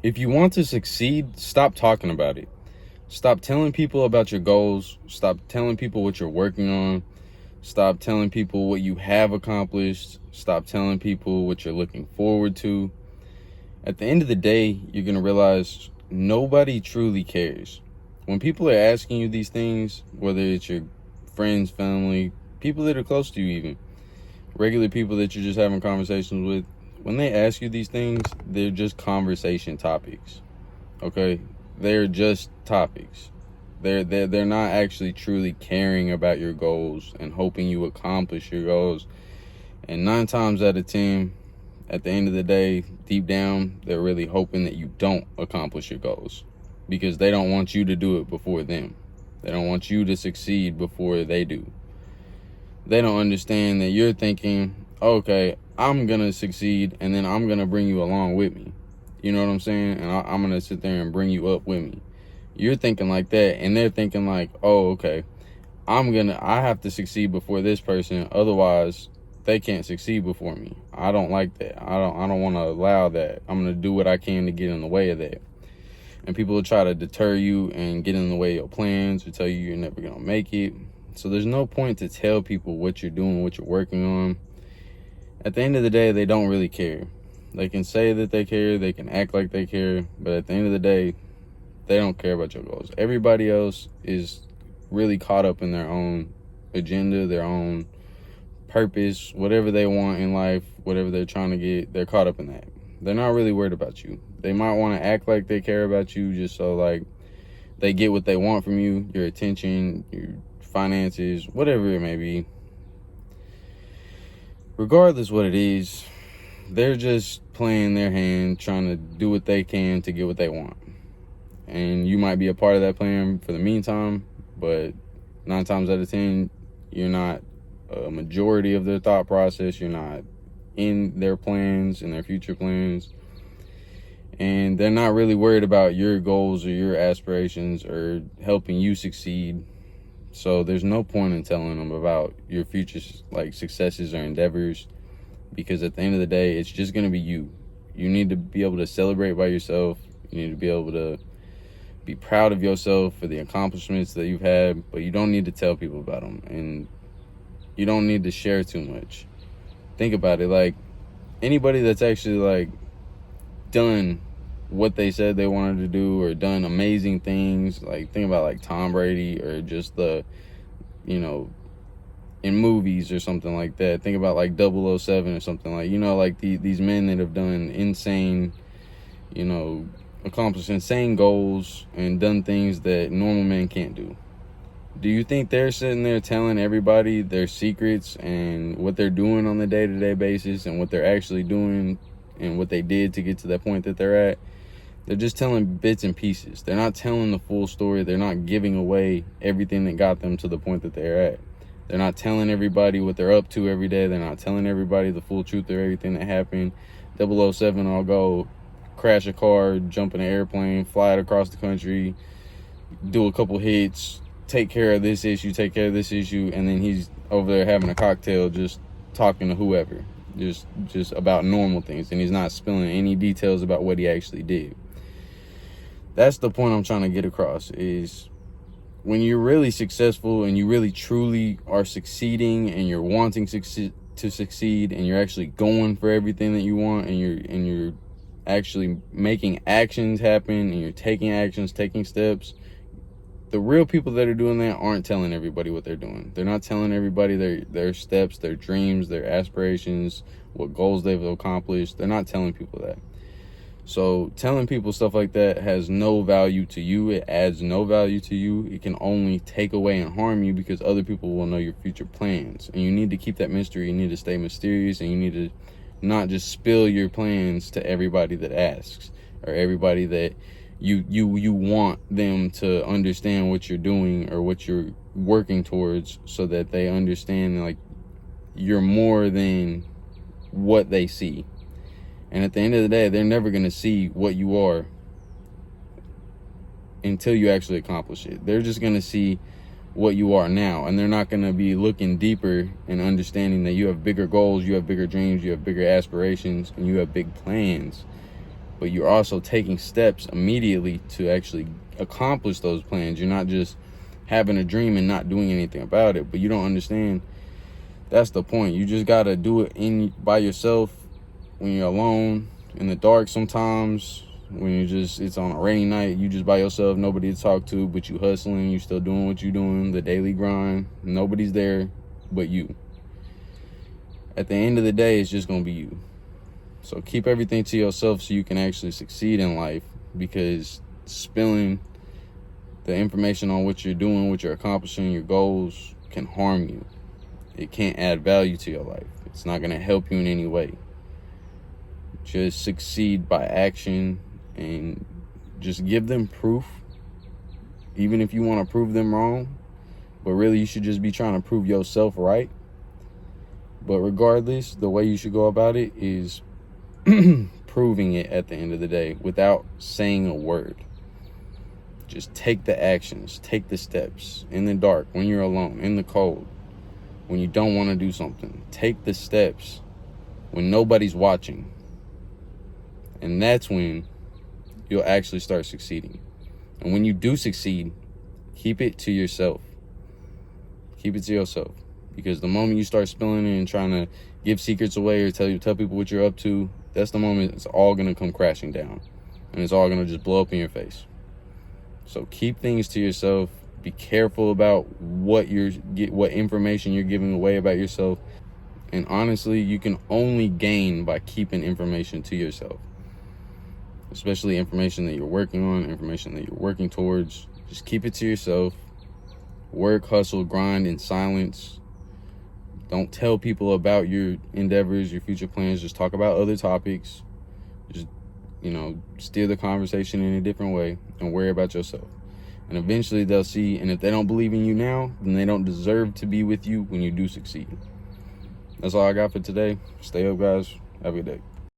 If you want to succeed, stop talking about it. Stop telling people about your goals. Stop telling people what you're working on. Stop telling people what you have accomplished. Stop telling people what you're looking forward to. At the end of the day, you're going to realize nobody truly cares. When people are asking you these things, whether it's your friends, family, people that are close to you even, regular people that you're just having conversations with, when they ask you these things, they're just conversation topics. Okay? They're just topics. They're not actually truly caring about your goals and hoping you accomplish your goals. And 9 times out of 10, at the end of the day, deep down, they're really hoping that you don't accomplish your goals because they don't want you to do it before them. They don't want you to succeed before they do. They don't understand that you're thinking, okay, I'm going to succeed and then I'm going to bring you along with me. You know what I'm saying? And I'm going to sit there and bring you up with me. You're thinking like that, and they're thinking like, oh, okay, I have to succeed before this person, otherwise they can't succeed before me. I don't like that. I don't want to allow that. I'm going to do what I can to get in the way of that. And people will try to deter you and get in the way of your plans or tell you you're never going to make it. So there's no point to tell people what you're doing, what you're working on. At the end of the day, they don't really care. They can say that they care, they can act like they care, but at the end of the day, they don't care about your goals. Everybody else is really caught up in their own agenda, their own purpose, whatever they want in life, whatever they're trying to get, they're caught up in that. They're not really worried about you. They might want to act like they care about you just so like they get what they want from you, your attention, your finances, whatever it may be. Regardless what it is, they're just playing their hand, trying to do what they can to get what they want. And you might be a part of that plan for the meantime, but 9 times out of 10, you're not a majority of their thought process. You're not in their plans, in their future plans. And they're not really worried about your goals or your aspirations or helping you succeed. So there's no point in telling them about your future like successes or endeavors, because at the end of the day, it's just going to be you. You need to be able to celebrate by yourself. You need to be able to be proud of yourself for the accomplishments that you've had, but you don't need to tell people about them, and you don't need to share too much. Think about it, like anybody that's actually like done what they said they wanted to do or done amazing things, like think about like Tom Brady or just in movies or something like that. Think about like 007 or something, like, like these men that have done insane, accomplished insane goals and done things that normal men can't do. Do you think they're sitting there telling everybody their secrets and what they're doing on the day-to-day basis and what they're actually doing and what they did to get to that point that they're at? They're just telling bits and pieces. They're not telling the full story. They're not giving away everything that got them to the point that they're at. They're not telling everybody what they're up to every day. They're not telling everybody the full truth of everything that happened. 007 will go crash a car, jump in an airplane, fly it across the country, do a couple hits, take care of this issue, and then he's over there having a cocktail just talking to whoever, just about normal things, and he's not spilling any details about what he actually did. That's the point I'm trying to get across, is when you're really successful and you really truly are succeeding and you're wanting to succeed and you're actually going for everything that you want and you're actually making actions happen and you're taking actions, taking steps, the real people that are doing that aren't telling everybody what they're doing. They're not telling everybody their steps, their dreams, their aspirations, what goals they've accomplished. They're not telling people that. So telling people stuff like that has no value to you. It adds no value to you. It can only take away and harm you because other people will know your future plans. And you need to keep that mystery. You need to stay mysterious, and you need to not just spill your plans to everybody that asks or everybody that you want them to understand what you're doing or what you're working towards, so that they understand like you're more than what they see. And at the end of the day, they're never going to see what you are until you actually accomplish it. They're just going to see what you are now, and they're not going to be looking deeper and understanding that you have bigger goals, you have bigger dreams, you have bigger aspirations, and you have big plans. but you're also taking steps immediately to actually accomplish those plans. You're not just having a dream and not doing anything about it. But you don't understand, that's the point. You just gotta do it by yourself, when you're alone, in the dark sometimes, when it's on a rainy night, you just by yourself, nobody to talk to, but you hustling, you still doing what you're doing, the daily grind, nobody's there but you. At the end of the day, it's just gonna be you. So keep everything to yourself so you can actually succeed in life, because spilling the information on what you're doing, what you're accomplishing, your goals, can harm you. It can't add value to your life. It's not gonna help you in any way. Just succeed by action, and just give them proof, even if you want to prove them wrong. But really, you should just be trying to prove yourself right. But regardless, the way you should go about it is proving it at the end of the day without saying a word. Just take the actions, take the steps in the dark, when you're alone, in the cold, when you don't want to do something. Take the steps when nobody's watching. And that's when you'll actually start succeeding. And when you do succeed, keep it to yourself. Keep it to yourself. Because the moment you start spilling it and trying to give secrets away or tell people what you're up to, that's the moment it's all going to come crashing down. And it's all going to just blow up in your face. So keep things to yourself. Be careful about what information you're giving away about yourself. And honestly, you can only gain by keeping information to yourself. Especially information that you're working on, information that you're working towards. Just keep it to yourself. Work, hustle, grind in silence. Don't tell people about your endeavors, your future plans. Just talk about other topics. Just, steer the conversation in a different way and worry about yourself. And eventually they'll see, and if they don't believe in you now, then they don't deserve to be with you when you do succeed. That's all I got for today. Stay up, guys. Have a good day.